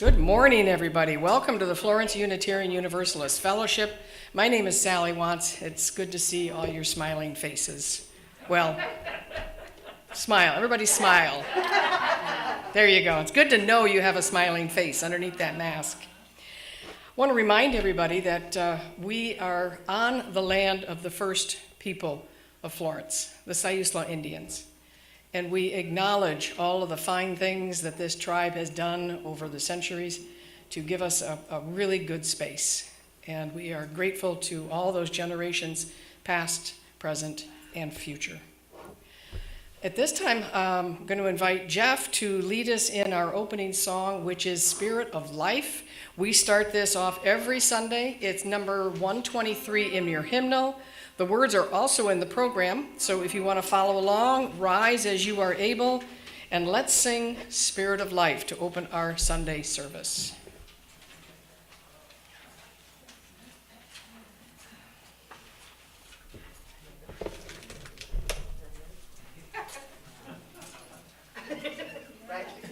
Good morning, everybody. Welcome to the Florence Unitarian Universalist Fellowship. My name is Sally Watts. It's good to see all your smiling faces. Well, smile. Everybody smile. There you go. It's good to know you have a smiling face underneath that mask. I want to remind everybody that we are on the land of the first people of Florence, the Sayusla Indians. And we acknowledge all of the fine things that this tribe has done over the centuries to give us a really good space. And we are grateful to all those generations, past, present, and future. At this time, I'm going to invite Jeff to lead us in our opening song, which is Spirit of Life. We start this off every Sunday. It's number 123 in your hymnal. The words are also in the program, so if you want to follow along, rise as you are able, and let's sing Spirit of Life to open our Sunday service.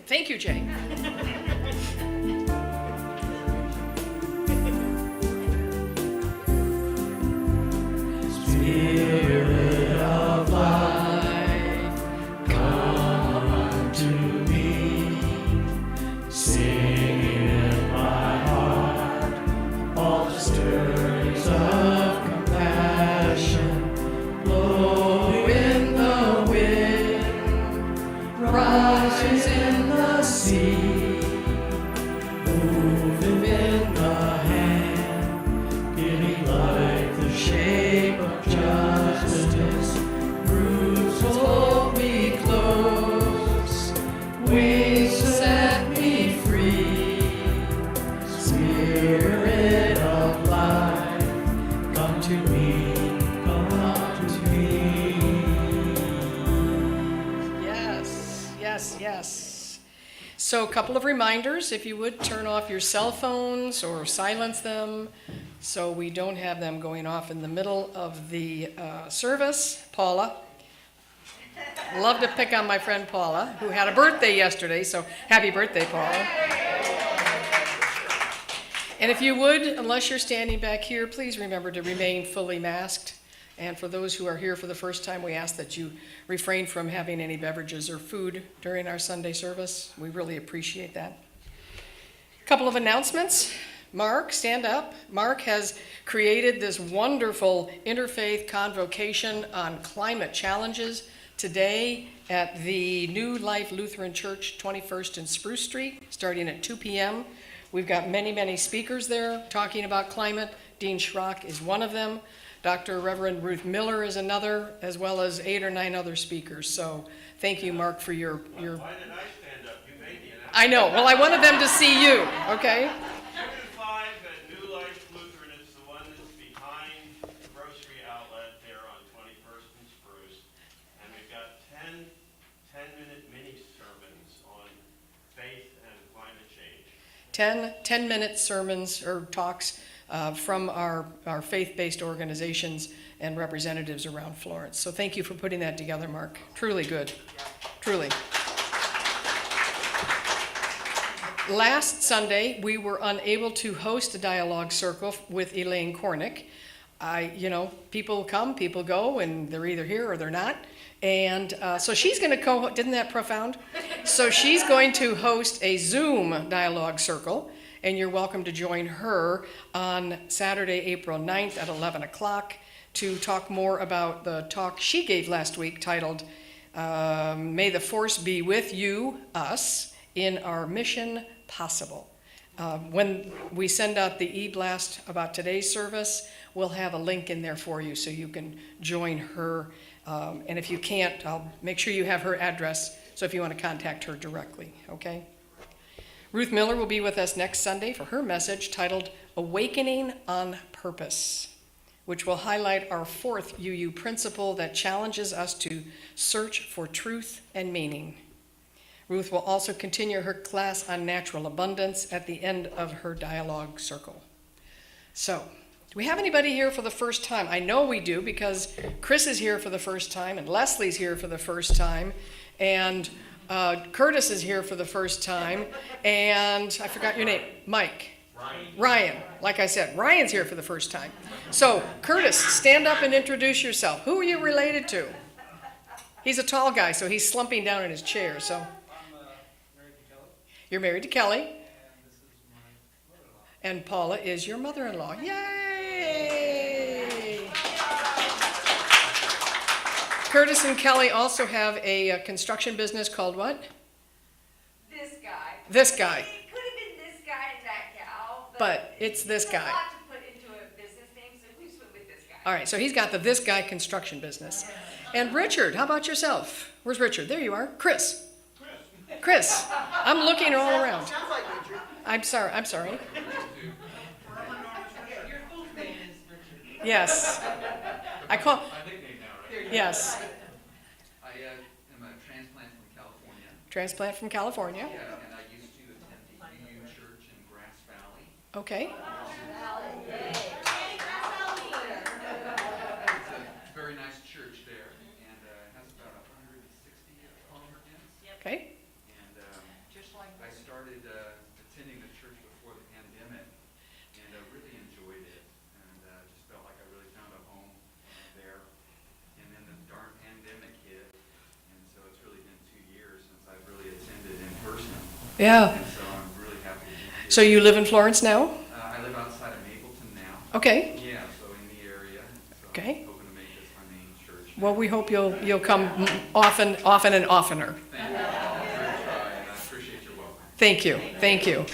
Thank you, Jay. Spirit of life, come unto me, sing in my heart all the stirrings of compassion. Blow in the wind, rise in the sea, move in the hand, giving life the shape of justice. Roots hold me close, wings set me free. Spirit of life, come to me, come to me. Yes. So a couple of reminders, if you would turn off your cell phones or silence them so we don't have them going off in the middle of the service. Paula. Love to pick on my friend Paula, who had a birthday yesterday, so happy birthday, Paula. And if you would, unless you're standing back here, please remember to remain fully masked. And for those who are here for the first time, we ask that you refrain from having any beverages or food during our Sunday service. We really appreciate that. A couple of announcements. Mark, stand up. Mark has created this wonderful interfaith convocation on climate challenges today at the New Life Lutheran Church, 21st and Spruce Street, starting at 2 p.m. We've got many speakers there talking about climate. Dean Shrock is one of them. Dr. Reverend Ruth Miller is another, as well as 8 or 9 other speakers. So thank you, Mark, for your... Why did I stand up? You made the announcement. I know. Well, I wanted them to see you, okay? 2 to 5 at New Life Lutheran. It's the one that's behind the grocery outlet there on 21st and Spruce. And we've got 10-minute mini sermons on faith and climate change. 10-minute sermons or talks from our faith-based organizations and representatives around Florence. So thank you for putting that together, Mark. Truly good. Truly. Last Sunday, we were unable to host a dialogue circle with Elaine Cornick. People come, people go, and they're either here or they're not. And so she's going to isn't that profound? So she's going to host a Zoom dialogue circle, and you're welcome to join her on Saturday, April 9th at 11 o'clock to talk more about the talk she gave last week titled, May the Force Be With You, Us, in Our Mission Possible. When we send out the e-blast about today's service, we'll have a link in there for you so you can join her. And if you can't, I'll make sure you have her address, so if you want to contact her directly, okay? Ruth Miller will be with us next Sunday for her message titled Awakening on Purpose, which will highlight our 4th UU principle that challenges us to search for truth and meaning. Ruth will also continue her class on natural abundance at the end of her dialogue circle. So, do we have anybody here for the first time? I know we do because Chris is here for the first time and Leslie's here for the first time. And Curtis is here for the first time, and I forgot your name, Mike. Ryan. Like I said, Ryan's here for the first time. So, Curtis, stand up and introduce yourself. Who are you related to? He's a tall guy, so he's slumping down in his chair. So, I'm married to Kelly, you're married to Kelly, and this is my mother-in-law. and Paula is your mother-in-law. Yay! Curtis and Kelly also have a construction business called what? This guy. This guy. It could have been this guy and that gal, But it's this it's guy. a lot to put into a business name, so we just went with this guy. All right, so he's got the This Guy construction business. And Richard, how about yourself? Where's Richard? There you are. Chris. Chris. I'm looking all around. Sounds like Richard. I'm sorry. Your full name is Richard. Yes. I call, My nickname now, right? yes. I am a transplant from California. Transplant from California. Yeah, and I used to attend the UU Church in Grass Valley. Okay. It's a very nice church there, and has about 160 congregants. Okay. And I started attending the church before the pandemic, and I really enjoyed it, and just felt like I really found a home there. And then the darn pandemic hit, and so it's really been 2 years since I've really attended in person. Yeah. And so I'm really happy to be here. So you live in Florence now? I live outside of Mapleton now. Okay. Yeah, so in the area. So Okay. I'm hoping to make this my main church. Well, we hope you'll come often and oftener. Thank you. I'll try, and I appreciate your welcome. Thank you. Thank you.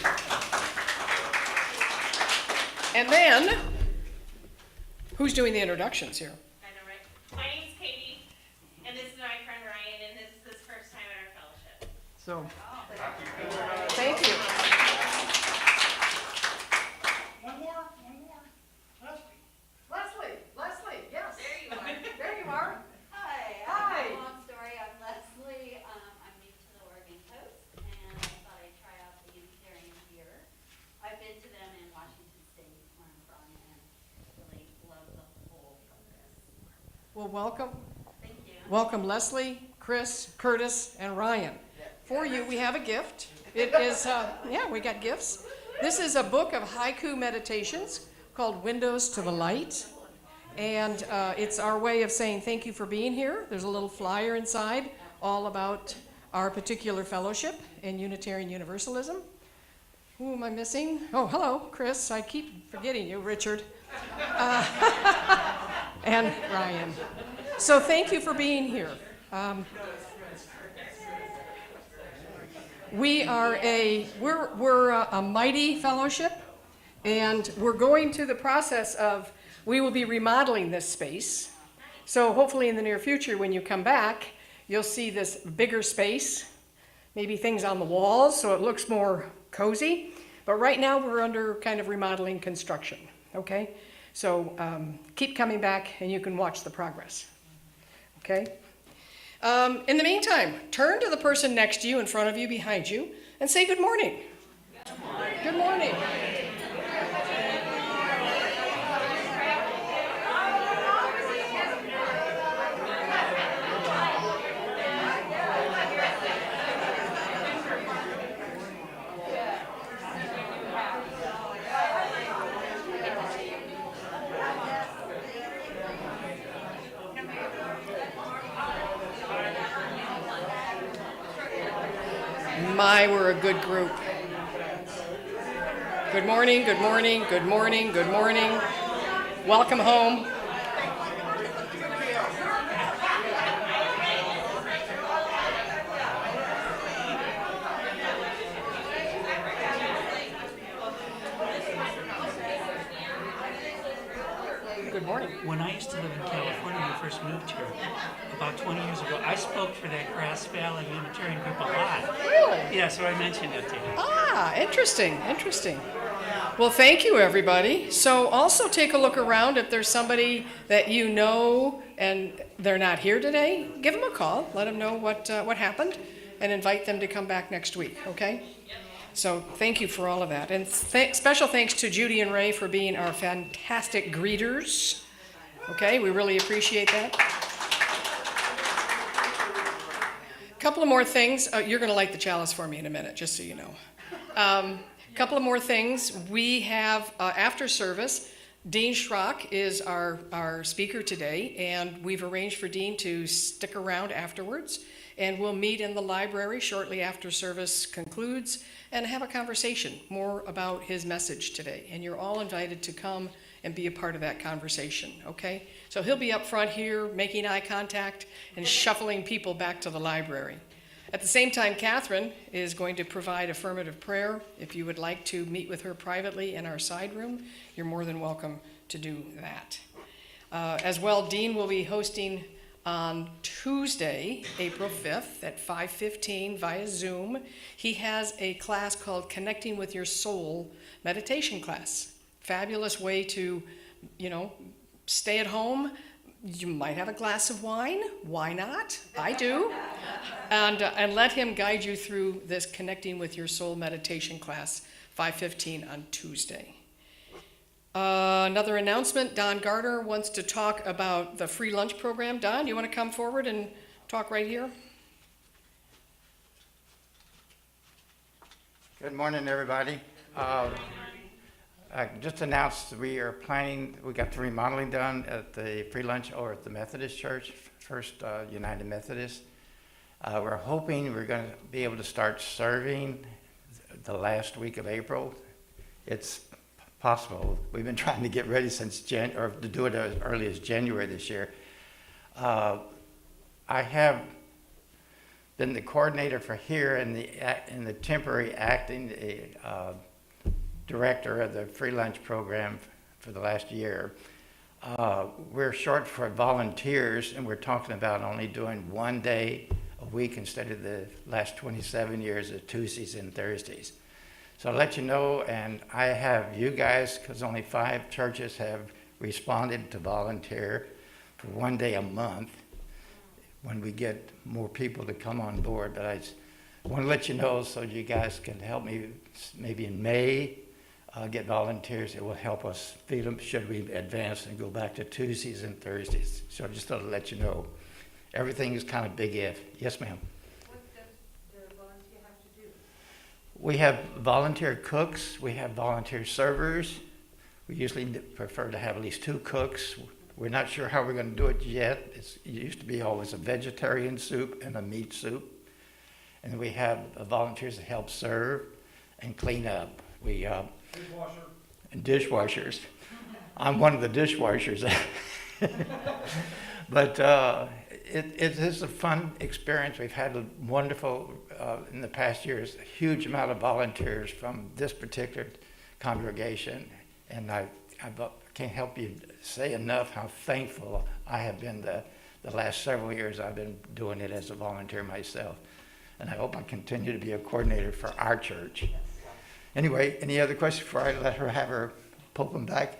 And then, who's doing the introductions here? I know, right? My name's Katie, and this is my friend Ryan, and this is his first time at our fellowship. So, thank you. One more. Leslie, yes. There you are. There you are. Hi, Hi. long story. I'm Leslie. I'm new to the Oregon Coast, and I thought I'd try out the Unitarian here. I've been to them in Washington State, where I'm from, and really love the whole program. Well, welcome. Thank you. Welcome Leslie, Chris, Curtis, and Ryan. For you, we have a gift. It is, yeah, we got gifts. This is a book of haiku meditations called Windows to the Light. And it's our way of saying thank you for being here. There's a little flyer inside all about our particular fellowship in Unitarian Universalism. Who am I missing? Oh, hello, Chris. I keep forgetting you, Richard. And Ryan. So thank you for being here. We're a mighty fellowship, and we're going through the process of, we will be remodeling this space. So hopefully in the near future, when you come back, you'll see this bigger space, maybe things on the walls, so it looks more cozy. But right now, we're under kind of remodeling construction, okay? So keep coming back, and you can watch the progress, okay? In the meantime, turn to the person next to you, in front of you, behind you, and say good morning. Good morning. My, we're a good group. Good morning, good morning, good morning, good morning. Welcome home. Good morning. When I used to live in California when I first moved here, about 20 years ago, I spoke for that Grass Valley Unitarian group a lot. Really? Yeah, so I mentioned it to you. Ah, interesting, interesting. Well, thank you, everybody. So also take a look around. If there's somebody that you know and they're not here today, give them a call. Let them know what happened and invite them to come back next week, okay? So thank you for all of that. And special thanks to Judy and Ray for being our fantastic greeters. Okay, we really appreciate that. Couple of more things. You're going to light the chalice for me in a minute, just so you know. Couple of more things. We have, after service, Dean Shrock is our speaker today, and we've arranged for Dean to stick around afterwards, and we'll meet in the library shortly after service concludes and have a conversation more about his message today. And you're all invited to come and be a part of that conversation, okay? So he'll be up front here making eye contact and shuffling people back to the library. At the same time, Catherine is going to provide affirmative prayer. If you would like to meet with her privately in our side room, you're more than welcome to do that. As well, Dean will be hosting on Tuesday, April 5th at 5:15 via Zoom. He has a class called Connecting with Your Soul meditation class. Fabulous way to, stay at home. You might have a glass of wine. Why not? I do. And let him guide you through this Connecting with Your Soul meditation class, 5:15 on Tuesday. Another announcement, Don Gardner wants to talk about the free lunch program. Don, you want to come forward and talk right here? Good morning, everybody. I just announced we are planning, we got the remodeling done at the free lunch over at the Methodist Church, First United Methodist. We're hoping we're going to be able to start serving the last week of April. It's possible. We've been trying to get ready since to do it as early as January this year. I have been the coordinator for here and the temporary acting director of the free lunch program for the last year. We're short for volunteers, and we're talking about only doing one day a week instead of the last 27 years of Tuesdays and Thursdays. So I'll let you know, and I have you guys, because only 5 churches have responded to volunteer for one day a month when we get more people to come on board. But I want to let you know so you guys can help me maybe in May get volunteers. It will help us feed them should we advance and go back to Tuesdays and Thursdays. So I just thought to let you know. Everything is kind of big if. Yes, ma'am. What does the volunteer have to do? We have volunteer cooks. We have volunteer servers. We usually prefer to have at least 2 cooks. We're not sure how we're going to do it yet. It used to be always a vegetarian soup and a meat soup. And we have volunteers that help serve and clean up. Dishwasher. And dishwashers. I'm one of the dishwashers. But it is a fun experience. We've had a wonderful, in the past years, a huge amount of volunteers from this particular congregation. And I can't help you say enough how thankful I have been the last several years I've been doing it as a volunteer myself. And I hope I continue to be a coordinator for our church. Anyway, any other questions before I let her have her pulpit back?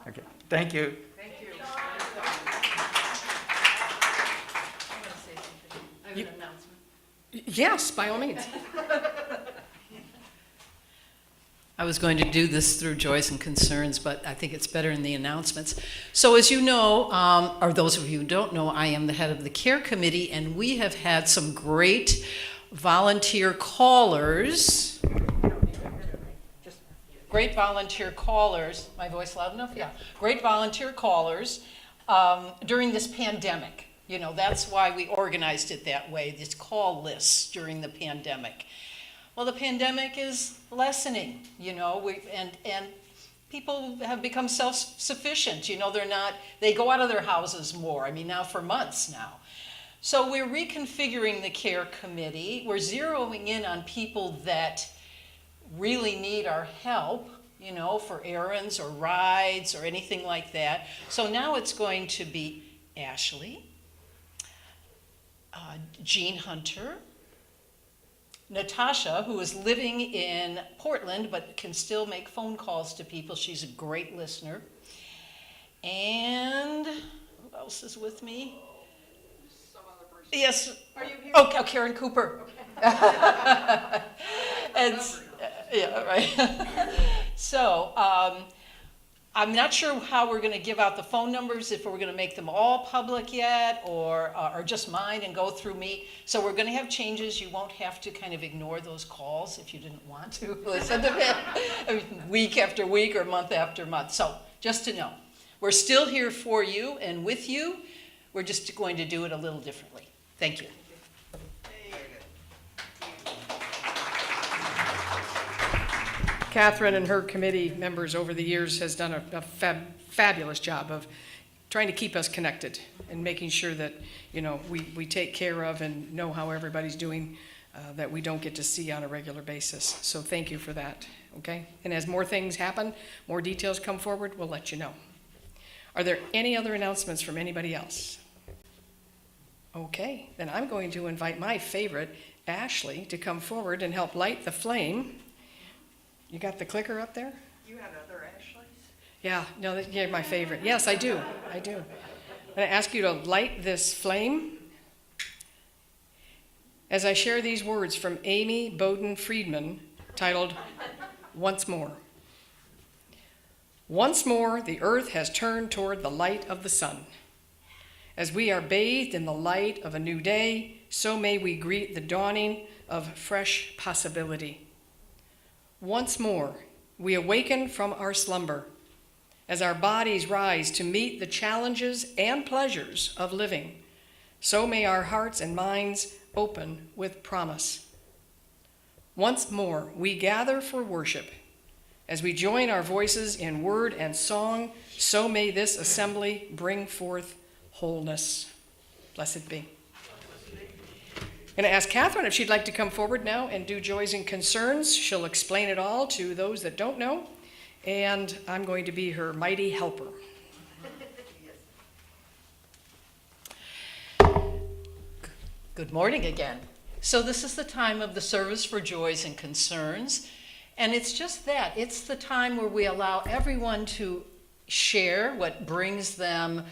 Okay, thank you. Thank you. I have an announcement. Yes, by all means. I was going to do this through joys and concerns, but I think it's better in the announcements. So as you know, or those of you who don't know, I am the head of the care committee, and we have had some great volunteer callers. Great volunteer callers. My voice loud enough? Yeah. Great volunteer callers during this pandemic. You know, that's why we organized it that way, this call lists during the pandemic. Well, the pandemic is lessening, you know, and people have become self-sufficient. You know, they go out of their houses more. I mean, now for months now. So we're reconfiguring the care committee. We're zeroing in on people that really need our help, you know, for errands or rides or anything like that. So now it's going to be Ashley, Jean Hunter, Natasha, who is living in Portland but can still make phone calls to people. She's a great listener. And who else is with me? Some other person. Yes. Are you here? Oh, Karen Cooper. Okay. And yeah, right. So I'm not sure how we're gonna give out the phone numbers, if we're gonna make them all public yet, or just mine and go through me. So we're gonna have changes. You won't have to kind of ignore those calls if you didn't want to listen to it week after week or month after month. So just to know, we're still here for you and with you. We're just going to do it a little differently. Thank you. Catherine and her committee members over the years has done a fabulous job of trying to keep us connected and making sure that, you know, we take care of and know how everybody's doing that we don't get to see on a regular basis. So thank you for that, okay? And as more things happen, more details come forward, we'll let you know. Are there any other announcements from anybody else? Okay, then I'm going to invite my favorite, Ashley, to come forward and help light the flame. You got the clicker up there? You had other Ashleys? Yeah, no, you're my favorite. Yes, I do. I'm going to ask you to light this flame as I share these words from Amy Bowden Friedman titled, Once More. Once more, the earth has turned toward the light of the sun. As we are bathed in the light of a new day, so may we greet the dawning of fresh possibility. Once more, we awaken from our slumber as our bodies rise to meet the challenges and pleasures of living. So may our hearts and minds open with promise. Once more, we gather for worship. As we join our voices in word and song, so may this assembly bring forth wholeness. Blessed be. I'm going to ask Catherine if she'd like to come forward now and do joys and concerns. She'll explain it all to those that don't know, and I'm going to be her mighty helper. Good morning again. So this is the time of the service for joys and concerns, and it's just that. It's the time where we allow everyone to share what brings them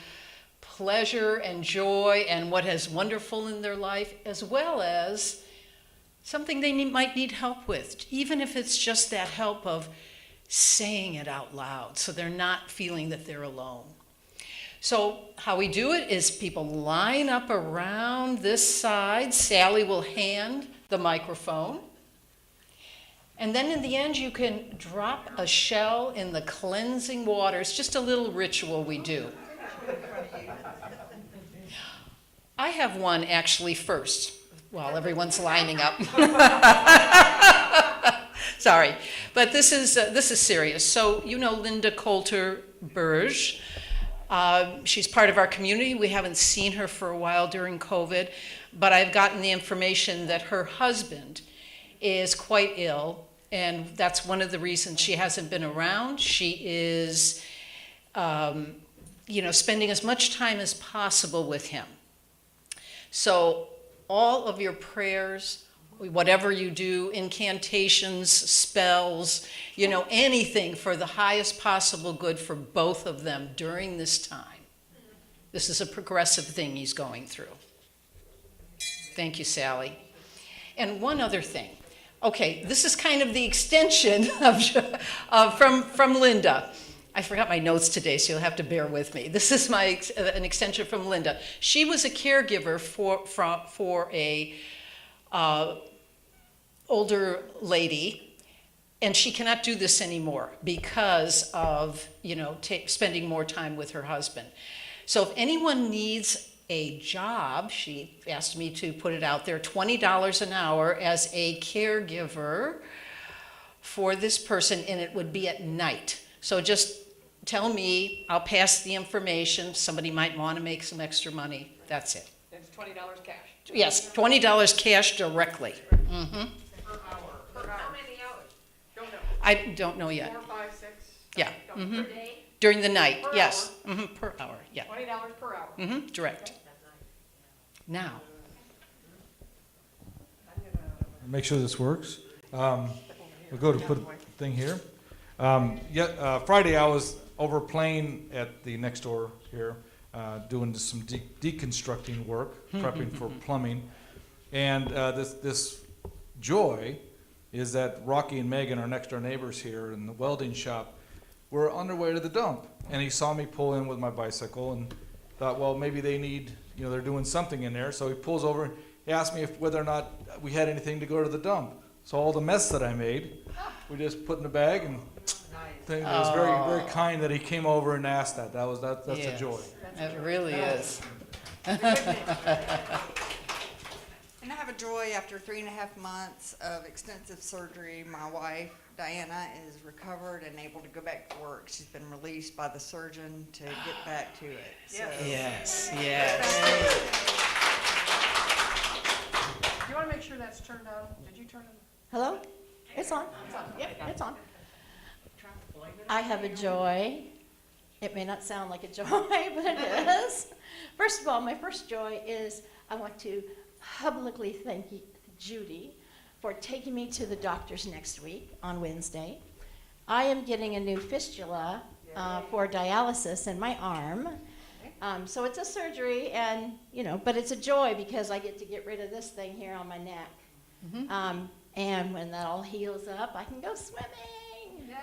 pleasure and joy and what is wonderful in their life, as well as something they might need help with, even if it's just that help of saying it out loud so they're not feeling that they're alone. So how we do it is people line up around this side. Sally will hand the microphone. And then in the end, you can drop a shell in the cleansing water. It's just a little ritual we do. I have one actually first while everyone's lining up. Sorry, but this is serious. So you know Linda Coulter Burge. She's part of our community. We haven't seen her for a while during COVID, but I've gotten the information that her husband is quite ill, and that's one of the reasons she hasn't been around. She is, spending as much time as possible with him. So all of your prayers, whatever you do, incantations, spells, anything for the highest possible good for both of them during this time. This is a progressive thing he's going through. Thank you, Sally. And one other thing. Okay, this is kind of the extension from Linda. I forgot my notes today, so you'll have to bear with me. This is an extension from Linda. She was a caregiver for a older lady, and she cannot do this anymore because of spending more time with her husband. So if anyone needs a job, she asked me to put it out there, $20 an hour as a caregiver for this person, and it would be at night. So just tell me, I'll pass the information. Somebody might want to make some extra money. That's it. It's $20 cash. Yes, $20 cash directly. Mm-hmm. Per hour. How many hours? Don't know. I don't know yet. 4, 5, 6? Yeah. Don't Mm-hmm. Per day? During the night, Per yes. Mm-hmm. Per hour, yeah. $20 per hour. Mm-hmm. Direct. Now, Make sure this works. We'll go to put a thing here. Friday I was over playing at the next door here, doing some deconstructing work, prepping for plumbing. And this joy is that Rocky and Megan, our next door neighbors here in the welding shop, were on their way to the dump. And he saw me pull in with my bicycle and thought, well, maybe they need, they're doing something in there. So he pulls over. He asked me whether or not we had anything to go to the dump. So all the mess that I made, we just put in the bag and it was very, very kind that he came over and asked that. That's a Yes. joy. It really is. And I have a joy after 3.5 months of extensive surgery. My wife, Diana, is recovered and able to go back to work. She's been released by the surgeon to get back to it. So, Yes. Do you want to make sure that's turned on? Did you turn it? Hello? It's on. Yep, it's on. I have a joy. It may not sound like a joy, but it is. First of all, my first joy is I want to publicly thank Judy for taking me to the doctors next week on Wednesday. I am getting a new fistula for dialysis in my arm. So it's a surgery, and but it's a joy because I get to get rid of this thing here on my neck. And when that all heals up, I can go swimming. Yay!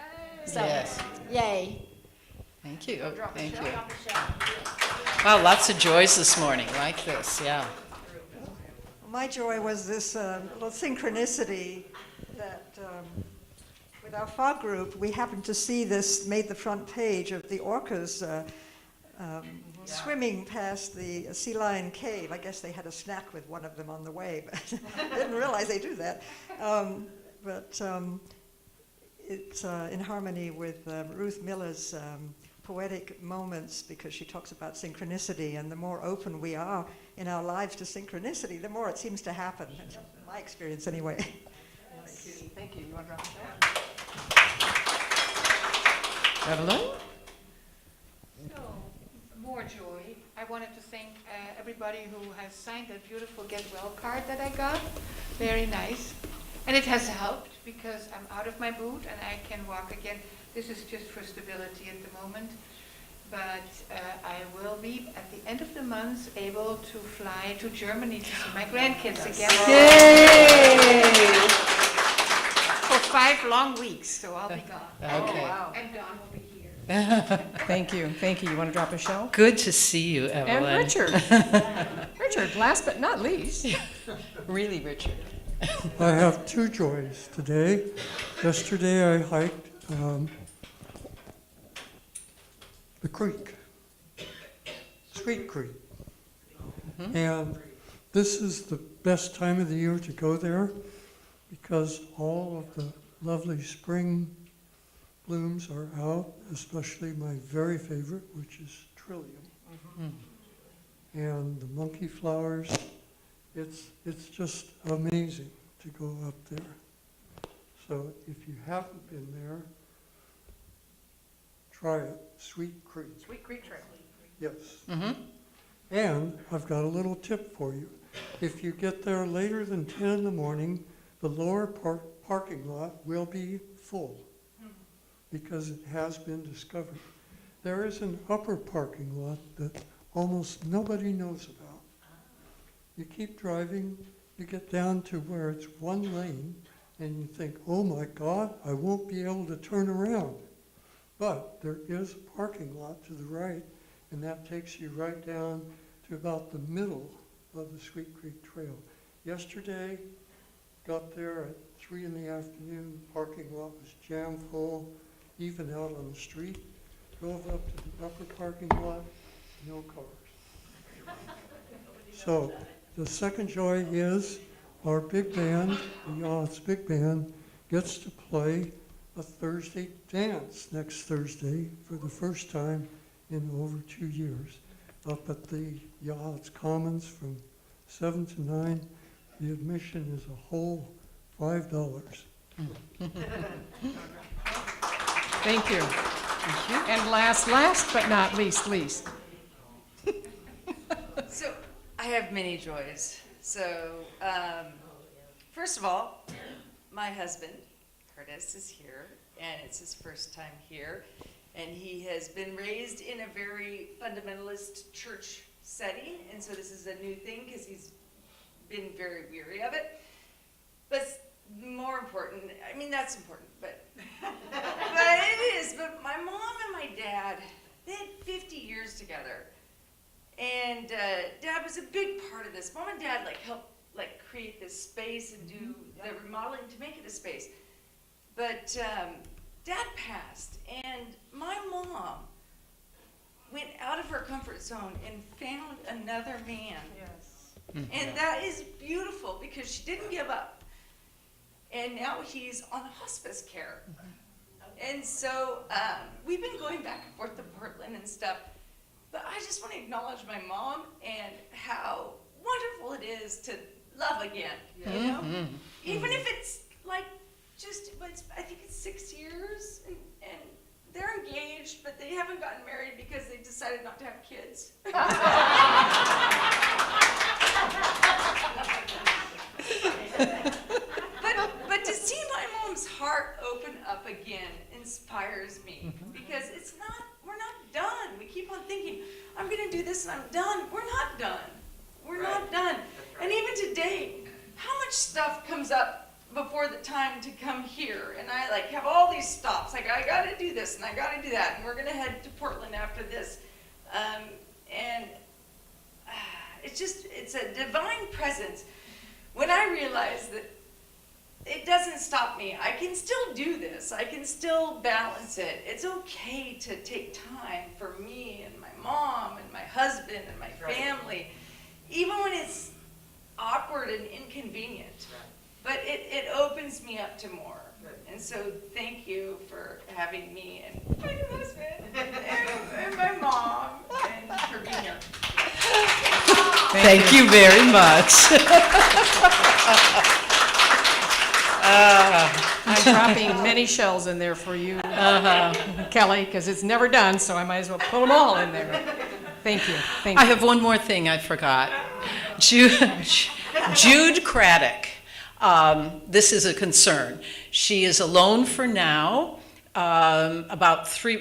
So, Yes. Yay. Thank you. Thank you. Drop the shell. Wow, lots of joys this morning like this. Yeah. my joy was this little synchronicity that with our fog group, we happened to see this made the front page of the orcas swimming past the sea lion cave. I guess they had a snack with one of them on the way, but didn't realize they do that. It's in harmony with Ruth Miller's poetic moments, because she talks about synchronicity, and the more open we are in our lives to synchronicity, the more it seems to happen. That's my experience anyway. Yes. Thank you. You want to drop it down? Evelyn? So, more joy. I wanted to thank everybody who has signed that beautiful Get Well card that I got. Very nice. And it has helped because I'm out of my boot and I can walk again. This is just for stability at the moment. But I will be, at the end of the month, able to fly to Germany to see my grandkids again. Yay! For 5 long weeks, so I'll be gone. Okay. Oh, wow. And Don will be here. Thank you. Thank you. You want to drop a show? Good to see you, Evelyn. And Richard. Richard, last but not least. Really, Richard. I have two joys today. Yesterday I hiked the creek, Sweet Creek. And this is the best time of the year to go there because all of the lovely spring blooms are out, especially my very favorite, which is trillium. And the monkey flowers. It's just amazing to go up there. So if you haven't been there, try it. Sweet Creek. Sweet Creek Trail. Yes. And I've got a little tip for you. If you get there later than 10 in the morning, the lower parking lot will be full because it has been discovered. There is an upper parking lot that almost nobody knows about. You keep driving, you get down to where it's one lane, and you think, oh my God, I won't be able to turn around. But there is a parking lot to the right, and that takes you right down to about the middle of the Sweet Creek Trail. Yesterday, got there at 3 in the afternoon, the parking lot was jam full, even out on the street. Drove up to the upper parking lot, no cars. So, the second joy is our big band, the Yachts Big Band, gets to play a Thursday dance next Thursday for the first time in over 2 years up at the Yachts Commons from 7 to 9. The admission is a whole $5. Thank you. And last but not least. So I have many joys. So first of all, my husband, Curtis, is here, and it's his first time here. And he has been raised in a very fundamentalist church setting, and so this is a new thing because he's been very weary of it. But more important, I mean, that's important, but it is. But my mom was a big part of this. Mom and Dad like helped like create this space and do the remodeling to make it a space. But Dad passed, and my mom went out of her comfort zone and found another man. Yes. And that is beautiful because she didn't give up. And now he's on hospice care. And so we've been going back and forth to Portland and stuff. But I just want to acknowledge my mom and how wonderful it is to love again. You know? Even if it's like just, I think it's 6 years. And they're engaged, but they haven't gotten married because they decided not to have kids. But to see my mom's heart open up again inspires me because we're not done. We keep on thinking, I'm going to do this and I'm done. We're not done. We're not done. And even today, how much stuff comes up before the time to come here, and I like have all these stops. Like I got to do this and I got to do that, and we're gonna head to Portland after this, and it's a divine presence. When I realize that it doesn't stop me, I can still do this. I can still balance it. It's okay to take time for me and my mom and my husband and my family, even when it's awkward and inconvenient. But it opens me up to more. And so thank you for having me and my husband and my mom and for being here. Thank you very much. I'm dropping many shells in there for you, Kelly, because it's never done, so I might as well put them all in there. Thank you. Thank you. I have one more thing I forgot. Jude Craddock. This is a concern. She is alone for now.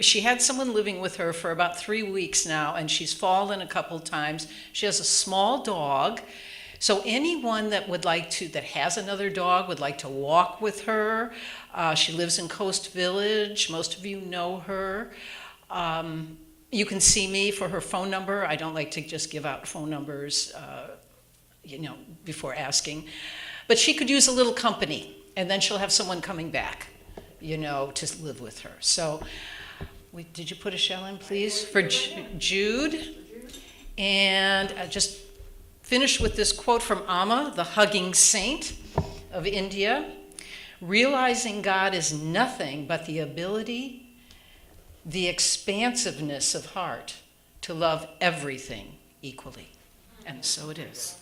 She had someone living with her for about 3 weeks now, and she's fallen a couple times. She has a small dog. So anyone that has another dog would like to walk with her. She lives in Coast Village. Most of you know her. You can see me for her phone number. I don't like to just give out phone numbers, before asking. But she could use a little company, and then she'll have someone coming back, to live with her. So, did you put a shell in, please, for Jude? And just finish with this quote from Amma, the hugging saint of India. Realizing God is nothing but the ability, the expansiveness of heart to love everything equally. And so it is.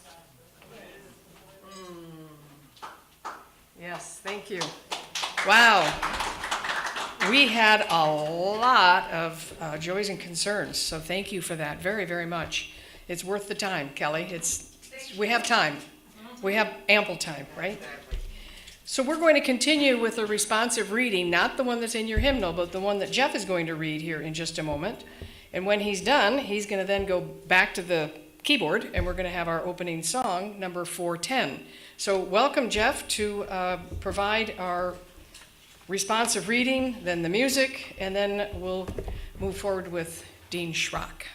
Yes, thank you. Wow. We had a lot of joys and concerns, so thank you for that very, very much. It's worth the time, Kelly. We have time. We have ample time, right? So we're going to continue with a responsive reading, not the one that's in your hymnal, but the one that Jeff is going to read here in just a moment. And when he's done, he's going to then go back to the keyboard, and we're going to have our opening song, number 410. So welcome, Jeff, to provide our responsive reading, then the music, and then we'll move forward with Dean Shrock.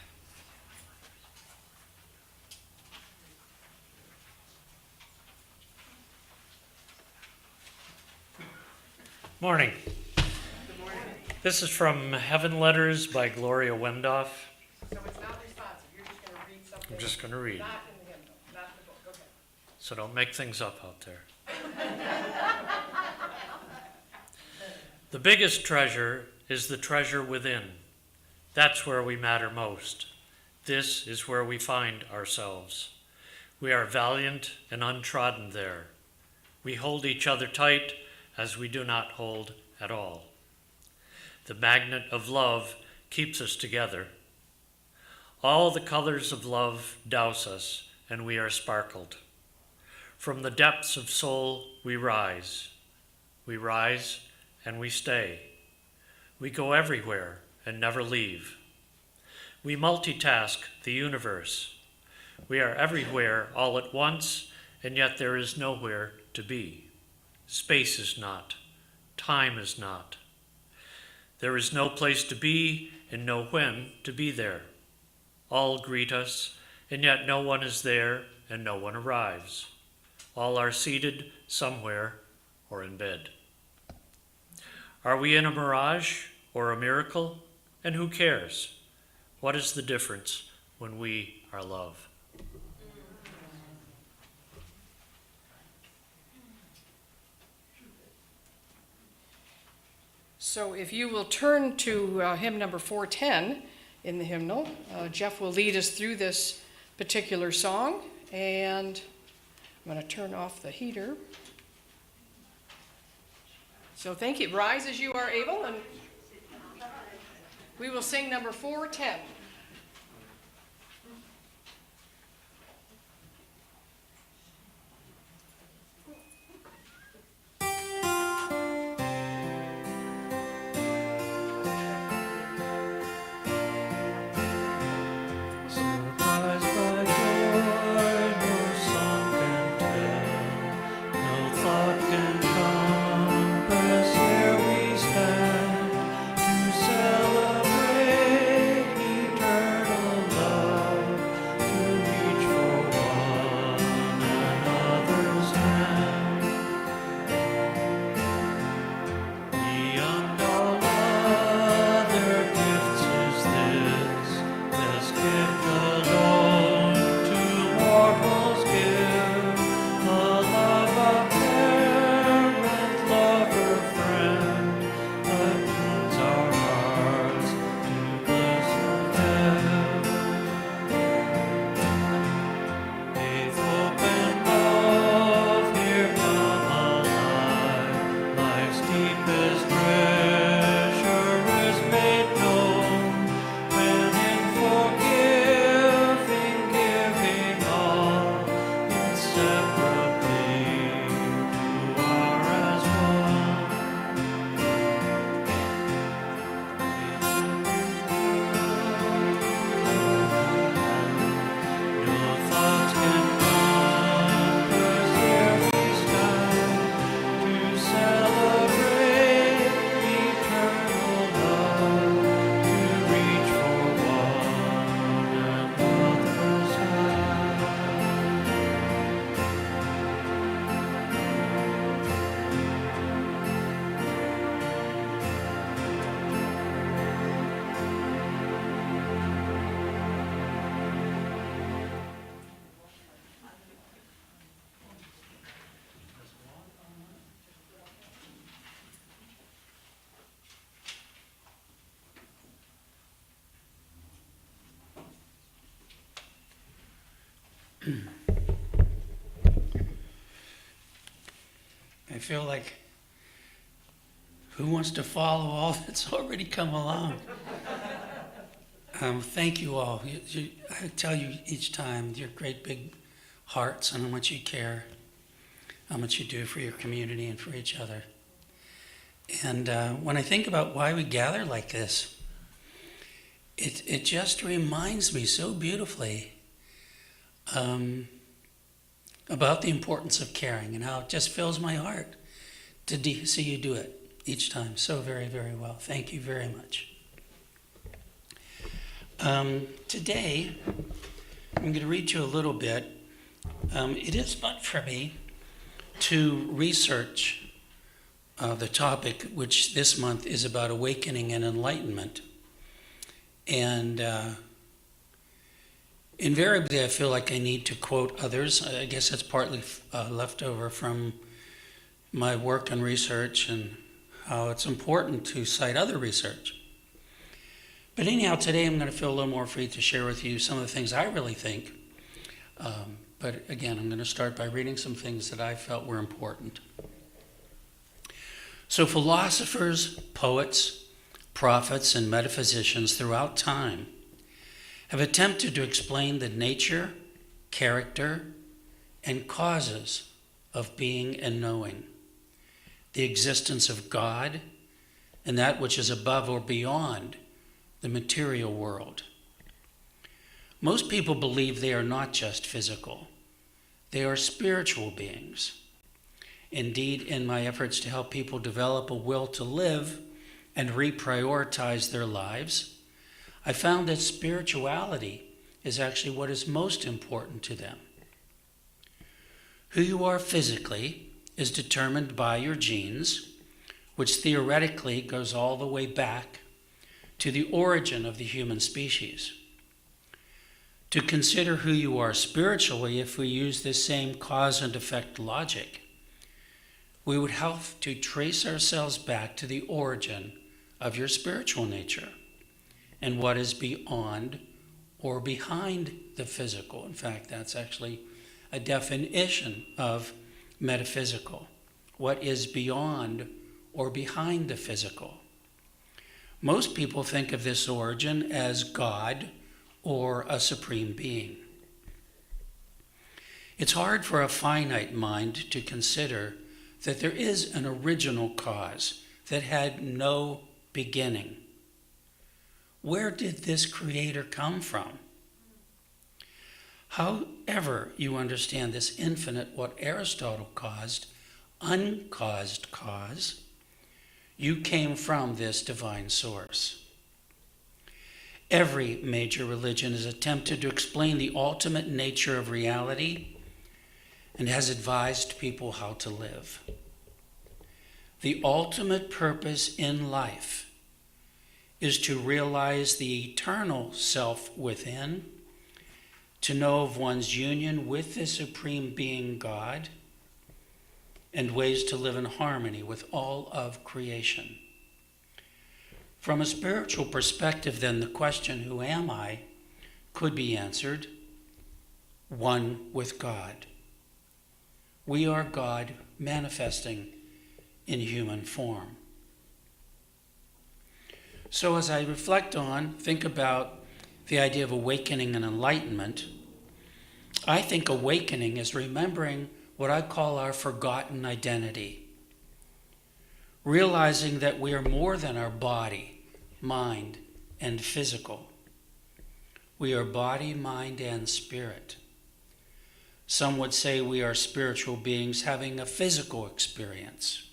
Morning. Good morning. This is from Heaven Letters by Gloria Wendoff. So it's not responsive, you're just going to read something? I'm just going to read. Not in the hymnal, not in the book, okay. So don't make things up out there. The biggest treasure is the treasure within. That's where we matter most. This is where we find ourselves. We are valiant and untrodden there. We hold each other tight as we do not hold at all. The magnet of love keeps us together. All the colors of love douse us, and we are sparkled. From the depths of soul we rise. We rise and we stay. We go everywhere and never leave. We multitask the universe. We are everywhere all at once, and yet there is nowhere to be. Space is not. Time is not. There is no place to be and no when to be there. All greet us, and yet no one is there and no one arrives. All are seated somewhere or in bed. Are we in a mirage or a miracle? And who cares? What is the difference when we are love? So if you will turn to hymn number 410 in the hymnal, Jeff will lead us through this particular song, and I'm going to turn off the heater. So thank you. Rise as you are able, and we will sing number 410. I feel like, who wants to follow all that's already come along? Thank you all. I tell you each time, your great big hearts and how much you care, how much you do for your community and for each other. And when I think about why we gather like this, it just reminds me so beautifully about the importance of caring and how it just fills my heart to see you do it each time so very, very well. Thank you very much. Today, I'm going to read you a little bit. It is fun for me to research the topic, which this month is about awakening and enlightenment. And invariably, I feel like I need to quote others. I guess that's partly left over from my work and research and how it's important to cite other research. But anyhow, today I'm going to feel a little more free to share with you some of the things I really think. But again, I'm going to start by reading some things that I felt were important. So philosophers, poets, prophets, and metaphysicians throughout time have attempted to explain the nature, character, and causes of being and knowing, the existence of God, and that which is above or beyond the material world. Most people believe they are not just physical. They are spiritual beings. Indeed, in my efforts to help people develop a will to live and reprioritize their lives, I found that spirituality is actually what is most important to them. Who you are physically is determined by your genes, which theoretically goes all the way back to the origin of the human species. To consider who you are spiritually, if we use this same cause and effect logic, we would have to trace ourselves back to the origin of your spiritual nature and what is beyond or behind the physical. In fact, that's actually a definition of metaphysical. What is beyond or behind the physical? Most people think of this origin as God or a supreme being. It's hard for a finite mind to consider that there is an original cause that had no beginning. Where did this creator come from? However you understand this infinite, what Aristotle caused, uncaused cause, you came from this divine source. Every major religion has attempted to explain the ultimate nature of reality and has advised people how to live. The ultimate purpose in life is to realize the eternal self within, to know of one's union with the supreme being God, and ways to live in harmony with all of creation. From a spiritual perspective, then, the question, who am I, could be answered, one with God. We are God manifesting in human form. So as I reflect on, think about the idea of awakening and enlightenment, I think awakening is remembering what I call our forgotten identity. Realizing that we are more than our body, mind, and physical. We are body, mind, and spirit. Some would say we are spiritual beings having a physical experience.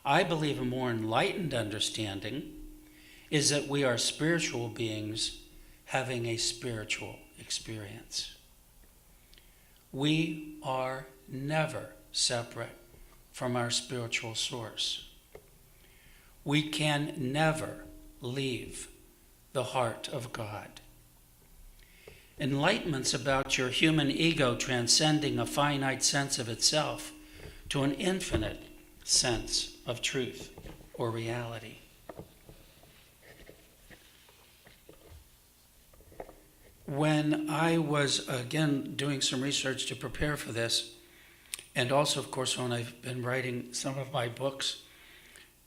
I believe a more enlightened understanding is that we are spiritual beings having a spiritual experience. We are never separate from our spiritual source. We can never leave the heart of God. Enlightenment's about your human ego transcending a finite sense of itself to an infinite sense of truth or reality. When I was, again, doing some research to prepare for this, and also, of course, when I've been writing some of my books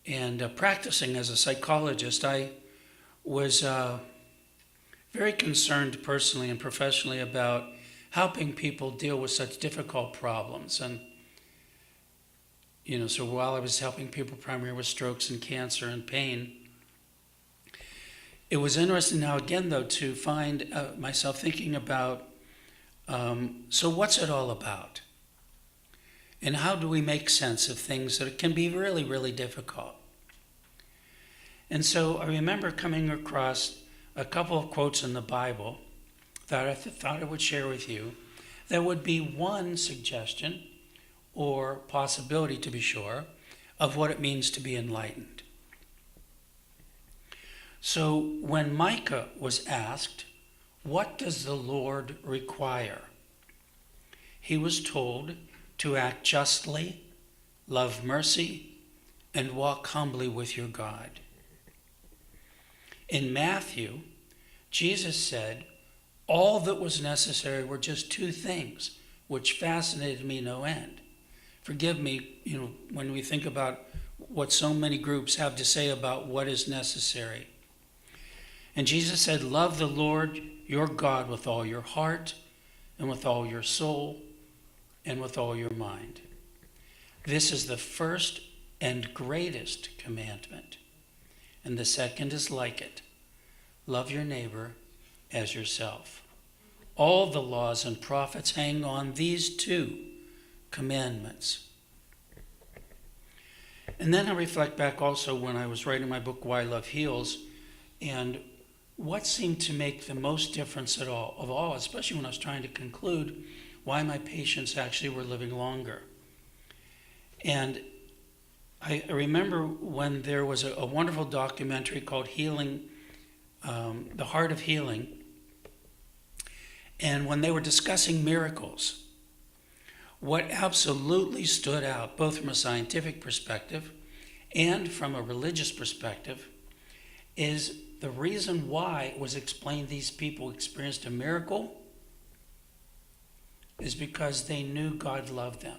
and practicing as a psychologist, I was very concerned personally and professionally about helping people deal with such difficult problems. And, so while I was helping people primarily with strokes and cancer and pain, it was interesting now again, though, to find myself thinking about, so what's it all about? And how do we make sense of things that can be really, really difficult? And so I remember coming across a couple of quotes in the Bible that I thought I would share with you. That would be one suggestion, or possibility to be sure, of what it means to be enlightened. So when Micah was asked, what does the Lord require? He was told to act justly, love mercy, and walk humbly with your God. In Matthew, Jesus said, all that was necessary were just two things, which fascinated me no end. Forgive me, when we think about what so many groups have to say about what is necessary. And Jesus said, love the Lord your God with all your heart and with all your soul and with all your mind. This is the first and greatest commandment. And the second is like it. Love your neighbor as yourself. All the laws and prophets hang on these two commandments. And then I reflect back also when I was writing my book, Why Love Heals, and what seemed to make the most difference of all, especially when I was trying to conclude why my patients actually were living longer. And I remember when there was a wonderful documentary called Healing, The Heart of Healing, and when they were discussing miracles, what absolutely stood out, both from a scientific perspective and from a religious perspective, is the reason why it was explained these people experienced a miracle is because they knew God loved them.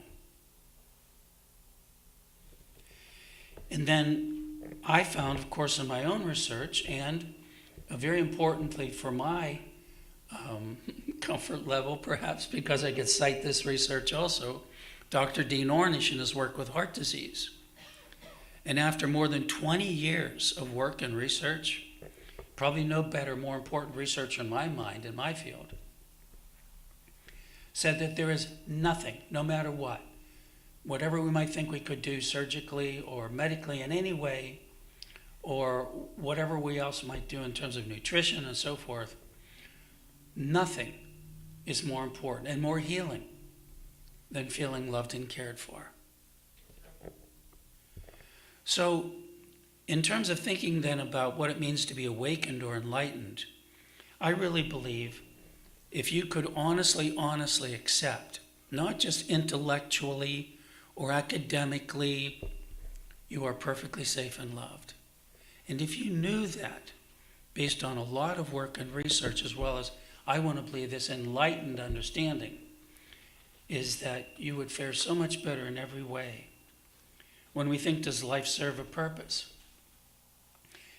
And then I found, of course, in my own research, and very importantly for my comfort level, perhaps because I could cite this research also, Dr. Dean Ornish in his work with heart disease. And after more than 20 years of work and research, probably no better, more important research in my mind, in my field, said that there is nothing, no matter what, whatever we might think we could do surgically or medically in any way, or whatever we else might do in terms of nutrition and so forth, nothing is more important and more healing than feeling loved and cared for. So, in terms of thinking then about what it means to be awakened or enlightened, I really believe if you could honestly accept, not just intellectually or academically, you are perfectly safe and loved. And if you knew that, based on a lot of work and research, as well as I want to believe this enlightened understanding, is that you would fare so much better in every way. When we think, does life serve a purpose?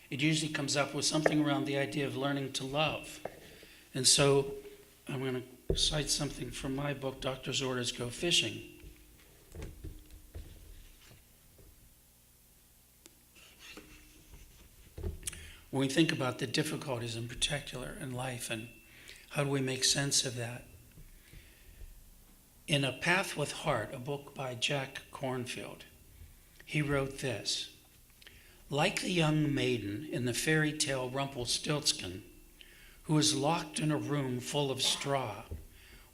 It usually comes up with something around the idea of learning to love. And so I'm going to cite something from my book, Doctor's Orders Go Fishing. When we think about the difficulties in particular in life and how do we make sense of that? In A Path with Heart, a book by Jack Kornfield, he wrote this: like the young maiden in the fairy tale Rumpelstiltskin, who is locked in a room full of straw,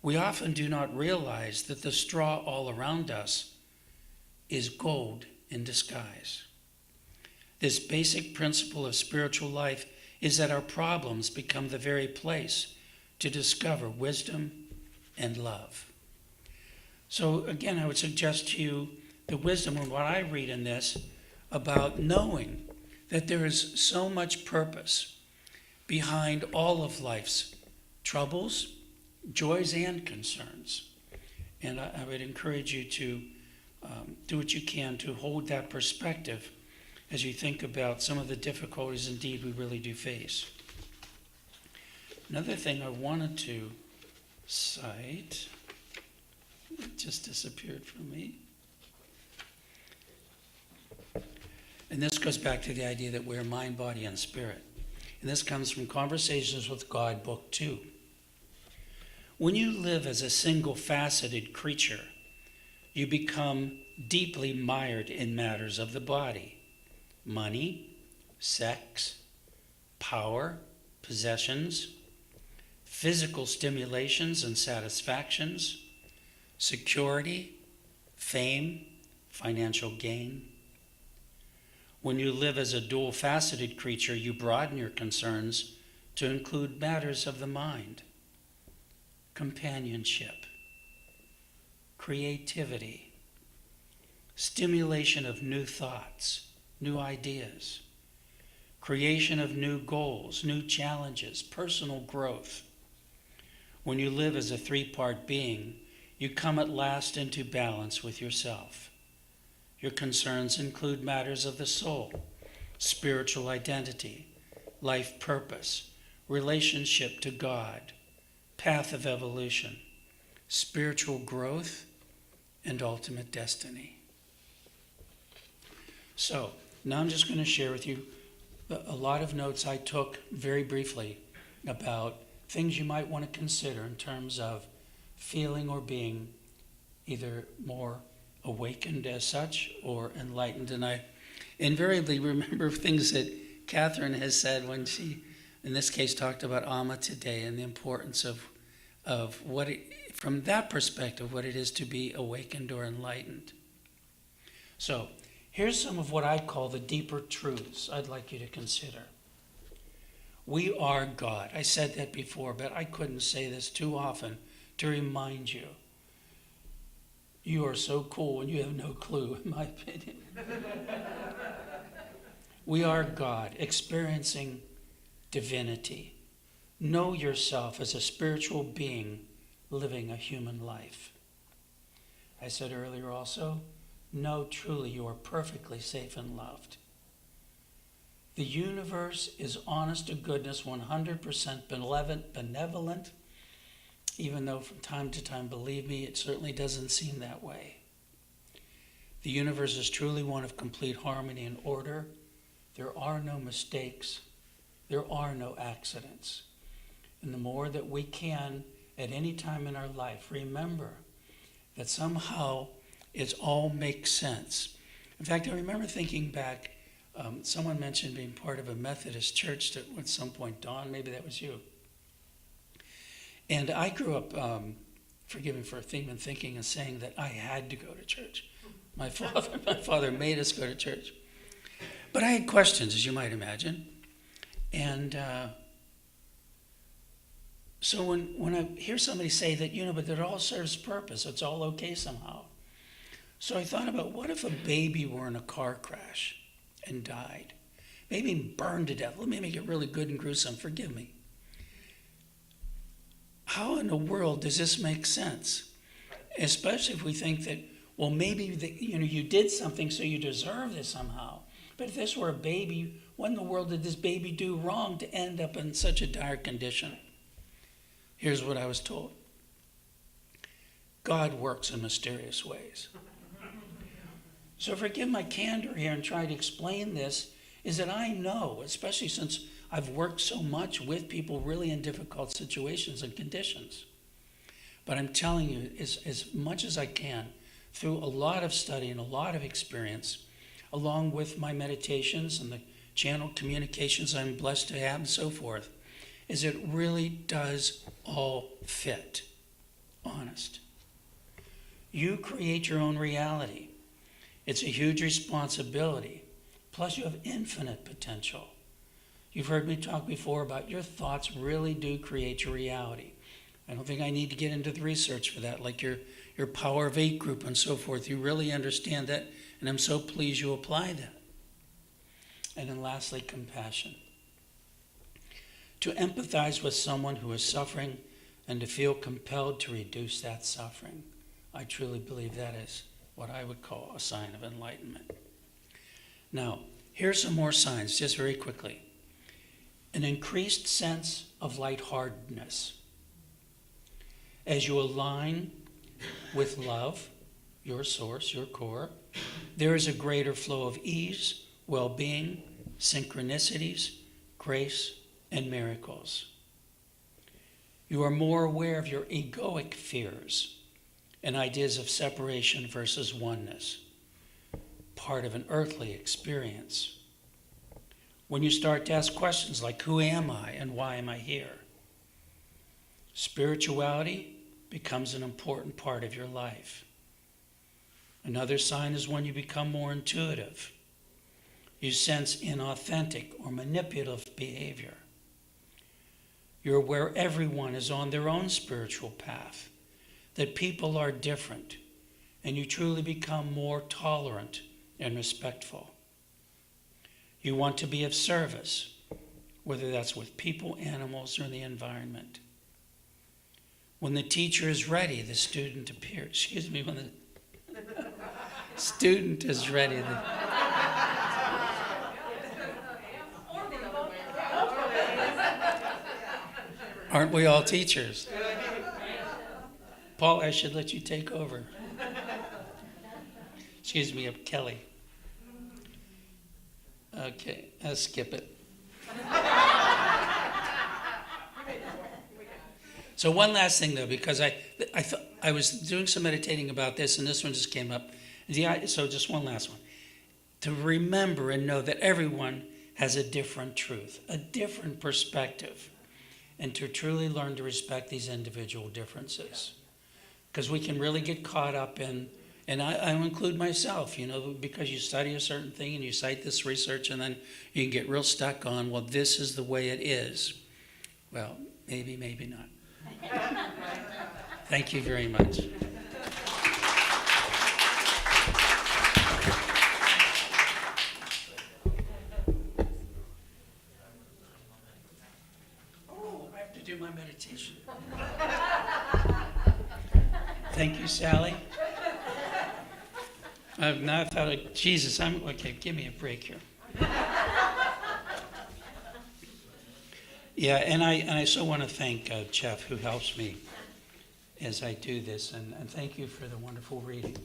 we often do not realize that the straw all around us is gold in disguise. This basic principle of spiritual life is that our problems become the very place to discover wisdom and love. So again, I would suggest to you the wisdom of what I read in this about knowing that there is so much purpose behind all of life's troubles, joys, and concerns. And I would encourage you to do what you can to hold that perspective as you think about some of the difficulties indeed we really do face. Another thing I wanted to cite, it just disappeared from me. And this goes back to the idea that we're mind, body, and spirit. And this comes from Conversations with God, Book 2. When you live as a single-faceted creature, you become deeply mired in matters of the body: money, sex, power, possessions, physical stimulations and satisfactions, security, fame, financial gain. When you live as a dual-faceted creature, you broaden your concerns to include matters of the mind: companionship, creativity, stimulation of new thoughts, new ideas, creation of new goals, new challenges, personal growth. When you live as a three-part being, you come at last into balance with yourself. Your concerns include matters of the soul, spiritual identity, life purpose, relationship to God, path of evolution, spiritual growth, and ultimate destiny. So, now I'm just going to share with you a lot of notes I took very briefly about things you might want to consider in terms of feeling or being either more awakened as such or enlightened. And I invariably remember things that Catherine has said when she in this case, talked about Amma today and the importance of what it, from that perspective, what it is to be awakened or enlightened. So, here's some of what I call the deeper truths I'd like you to consider. We are God. I said that before, but I couldn't say this too often to remind you. You are so cool and you have no clue, in my opinion. We are God, experiencing divinity. Know yourself as a spiritual being living a human life. I said earlier also, know truly you are perfectly safe and loved. The universe is honest to goodness, 100% benevolent, even though from time to time, believe me, it certainly doesn't seem that way. The universe is truly one of complete harmony and order. There are no mistakes. There are no accidents. And the more that we can, at any time in our life, remember that somehow it all makes sense. In fact, I remember thinking back, someone mentioned being part of a Methodist church at some point. Dawn, maybe that was you. And I grew up, forgive me for even thinking and saying that I had to go to church. My father made us go to church. But I had questions, as you might imagine. And so when I hear somebody say that, but it all serves purpose, it's all okay somehow. So I thought about, what if a baby were in a car crash and died? Maybe burned to death. Let me make it really good and gruesome. Forgive me. How in the world does this make sense? Especially if we think that, well, maybe you did something so you deserve this somehow. But if this were a baby, what in the world did this baby do wrong to end up in such a dire condition? Here's what I was told. God works in mysterious ways. So forgive my candor here and try to explain this, is that I know, especially since I've worked so much with people really in difficult situations and conditions. But I'm telling you, as much as I can, through a lot of study and a lot of experience, along with my meditations and the channel communications I'm blessed to have and so forth, is it really does all fit. Honest. You create your own reality. It's a huge responsibility. Plus you have infinite potential. You've heard me talk before about your thoughts really do create your reality. I don't think I need to get into the research for that, like your Power of 8 group and so forth. You really understand that, and I'm so pleased you apply that. And then lastly, compassion. To empathize with someone who is suffering and to feel compelled to reduce that suffering. I truly believe that is what I would call a sign of enlightenment. Now, here's some more signs, just very quickly. An increased sense of lightheartedness. As you align with love, your source, your core, there is a greater flow of ease, well-being, synchronicities, grace, and miracles. You are more aware of your egoic fears and ideas of separation versus oneness, part of an earthly experience. When you start to ask questions like, who am I and why am I here? Spirituality becomes an important part of your life. Another sign is when you become more intuitive. You sense inauthentic or manipulative behavior. You're aware everyone is on their own spiritual path, that people are different, and you truly become more tolerant and respectful. You want to be of service, whether that's with people, animals, or the environment. When the teacher is ready, the student appears. When the student is ready. Aren't we all teachers? Paul, I should let you take over. Excuse me, Kelly. Okay, I'll skip it. So one last thing, though, because I was doing some meditating about this, and this one just came up. So just one last one. To remember and know that everyone has a different truth, a different perspective, and to truly learn to respect these individual differences. Because we can really get caught up in, and I'll include myself, because you study a certain thing and you cite this research and then you can get real stuck on, well, this is the way it is. Well, maybe, maybe not. Thank you very much. Oh, I have to do my meditation. Thank you, Sally. Now I thought, Jesus, okay, give me a break here. Yeah, and I so want to thank Jeff, who helps me as I do this, and thank you for the wonderful reading.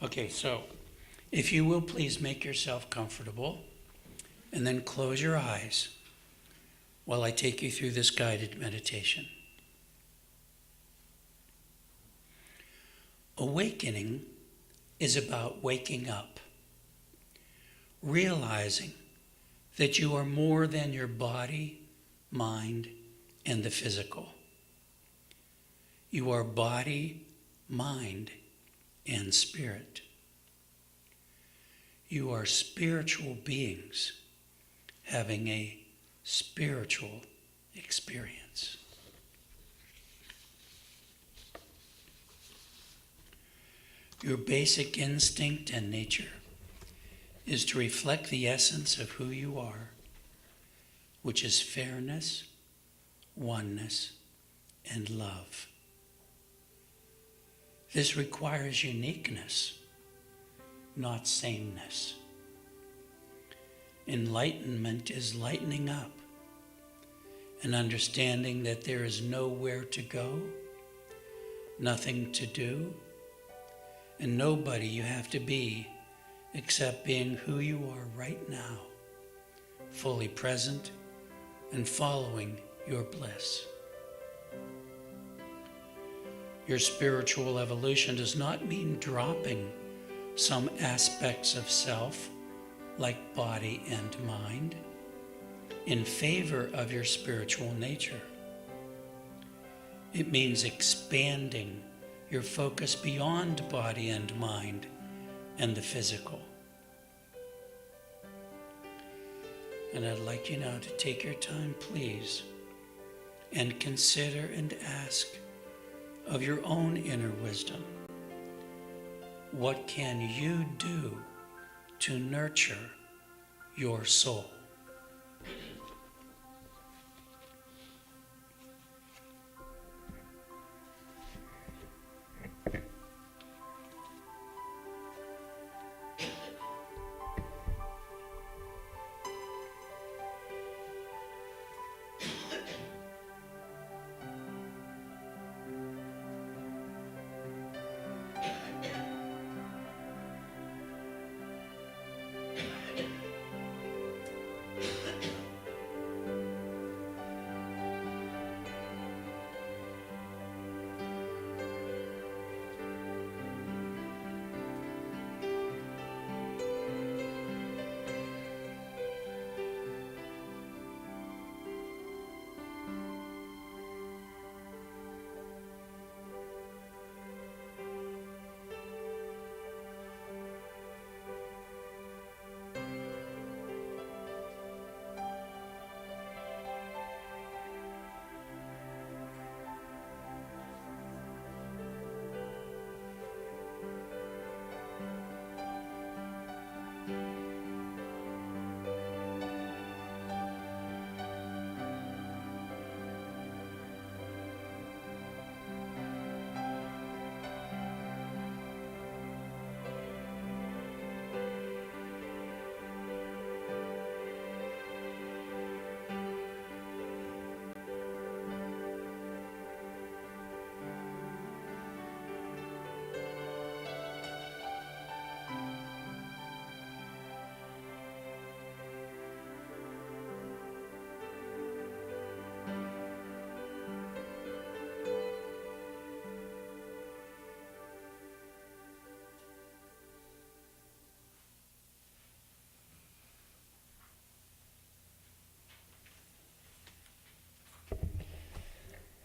Okay, so if you will please make yourself comfortable, and then close your eyes while I take you through this guided meditation. Awakening is about waking up, realizing that you are more than your body, mind, and the physical. You are body, mind, and spirit. You are spiritual beings having a spiritual experience. Your basic instinct and nature is to reflect the essence of who you are, which is fairness, oneness, and love. This requires uniqueness, not sameness. Enlightenment is lightening up and understanding that there is nowhere to go, nothing to do, and nobody you have to be except being who you are right now, fully present and following your bliss. Your spiritual evolution does not mean dropping some aspects of self, like body and mind, in favor of your spiritual nature. It means expanding your focus beyond body and mind and the physical. And I'd like you now to take your time, please, and consider and ask of your own inner wisdom, what can you do to nurture your soul?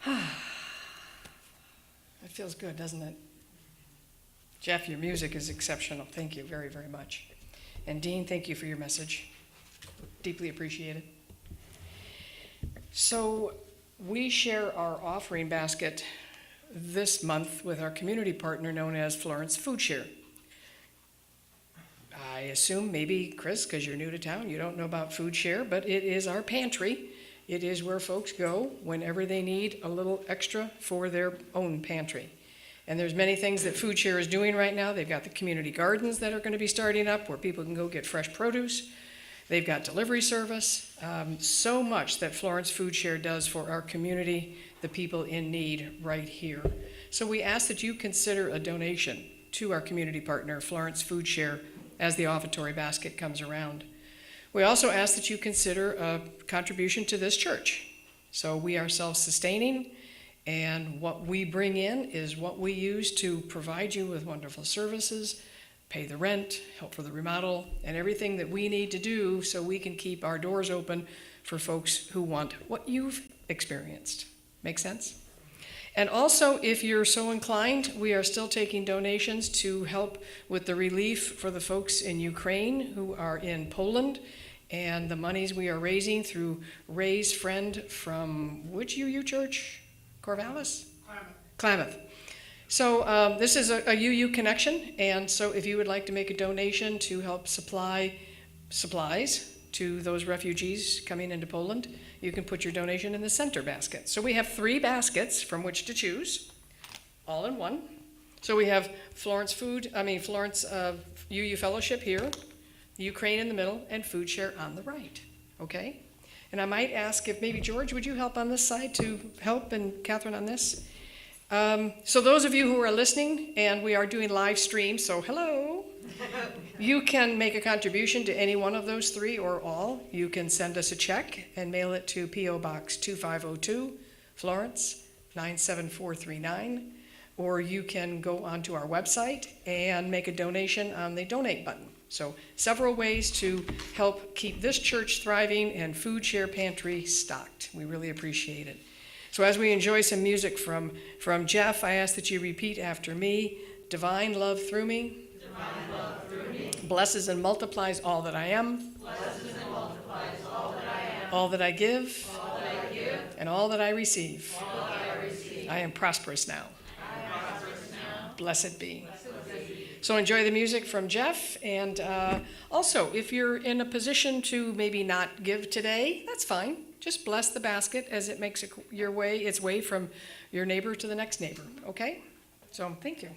It feels good, doesn't it? Jeff, your music is exceptional. Thank you very, very much. And Dean, thank you for your message. Deeply appreciated. So we share our offering basket this month with our community partner known as Florence Food Share. I assume maybe, Chris, because you're new to town, you don't know about Food Share, but it is our pantry. It is where folks go whenever they need a little extra for their own pantry. And there's many things that Food Share is doing right now. They've got the community gardens that are going to be starting up where people can go get fresh produce. They've got delivery service. So much that Florence Food Share does for our community, the people in need right here. So we ask that you consider a donation to our community partner, Florence Food Share, as the offertory basket comes around. We also ask that you consider a contribution to this church. So we are self-sustaining, and what we bring in is what we use to provide you with wonderful services, pay the rent, help for the remodel, and everything that we need to do so we can keep our doors open for folks who want what you've experienced. Make sense? And also, if you're so inclined, we are still taking donations to help with the relief for the folks in Ukraine who are in Poland, and the monies we are raising through Ray's friend from which UU church? Corvallis? Klamath. So this is a UU connection, and so if you would like to make a donation to help supply supplies to those refugees coming into Poland, you can put your donation in the center basket. So we have 3 baskets from which to choose, all in one. So we have Florence UU Fellowship here, Ukraine in the middle, and Food Share on the right, okay? And I might ask if maybe George, would you help on this side to help, and Catherine on this? So those of you who are listening, and we are doing live stream, so hello. You can make a contribution to any one of those 3 or all. You can send us a check and mail it to P.O. Box 2502, Florence 97439, or you can go onto our website and make a donation on the donate button. So several ways to help keep this church thriving and Food Share Pantry stocked. We really appreciate it. So as we enjoy some music from Jeff, I ask that you repeat after me. Divine love through me. Divine love through me. Blesses and multiplies all that I am. Blesses and multiplies all that I am. All that I give. All that I give. And all that I receive. All that I receive. I am prosperous now. I am prosperous now. Blessed be. So enjoy the music from Jeff, and also, if you're in a position to maybe not give today, that's fine. Just bless the basket as it makes its way from your neighbor to the next neighbor, okay? So thank you.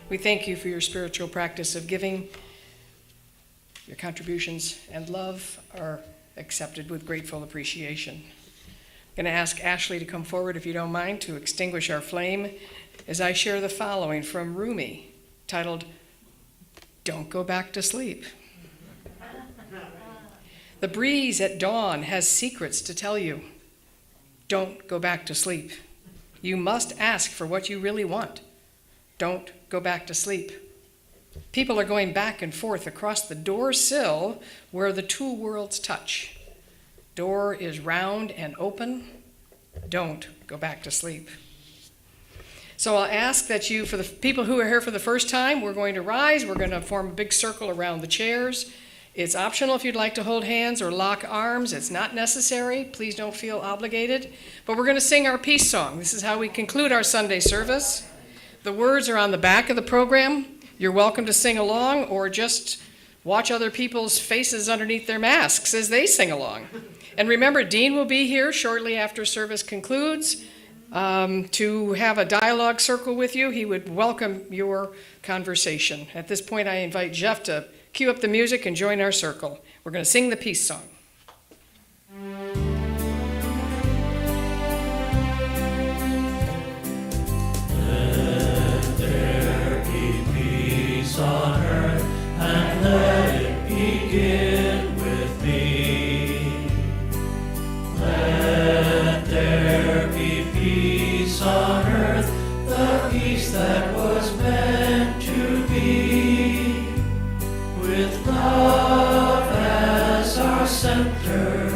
We thank you for your spiritual practice of giving. Your contributions and love are accepted with grateful appreciation. I'm going to ask Ashley to come forward, if you don't mind, to extinguish our flame as I share the following from Rumi, titled, "Don't Go Back to Sleep." The breeze at dawn has secrets to tell you. Don't go back to sleep. You must ask for what you really want. Don't go back to sleep. People are going back and forth across the door sill where the two worlds touch. Door is round and open. Don't go back to sleep. So I'll ask that you, for the people who are here for the first time, we're going to rise. We're going to form a big circle around the chairs. It's optional if you'd like to hold hands or lock arms. It's not necessary. Please don't feel obligated. But we're going to sing our peace song. This is how we conclude our Sunday service. The words are on the back of the program. You're welcome to sing along or just watch other people's faces underneath their masks as they sing along. And remember, Dean will be here shortly after service concludes to have a dialogue circle with you. He would welcome your conversation. At this point, I invite Jeff to cue up the music and join our circle. We're going to sing the peace song. Let there be peace on earth, and let it begin with me. Let there be peace on earth, the peace that was meant to be, with love as our center.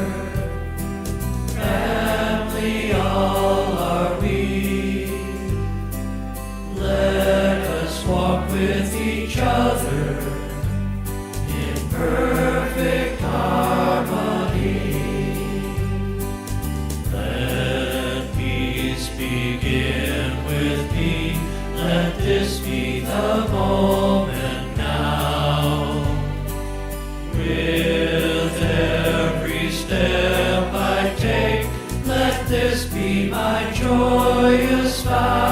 Family all are we. Let us walk with each other in perfect harmony. Let peace begin with me. Let this be the moment now. With every step I take, let this be my joyous vow.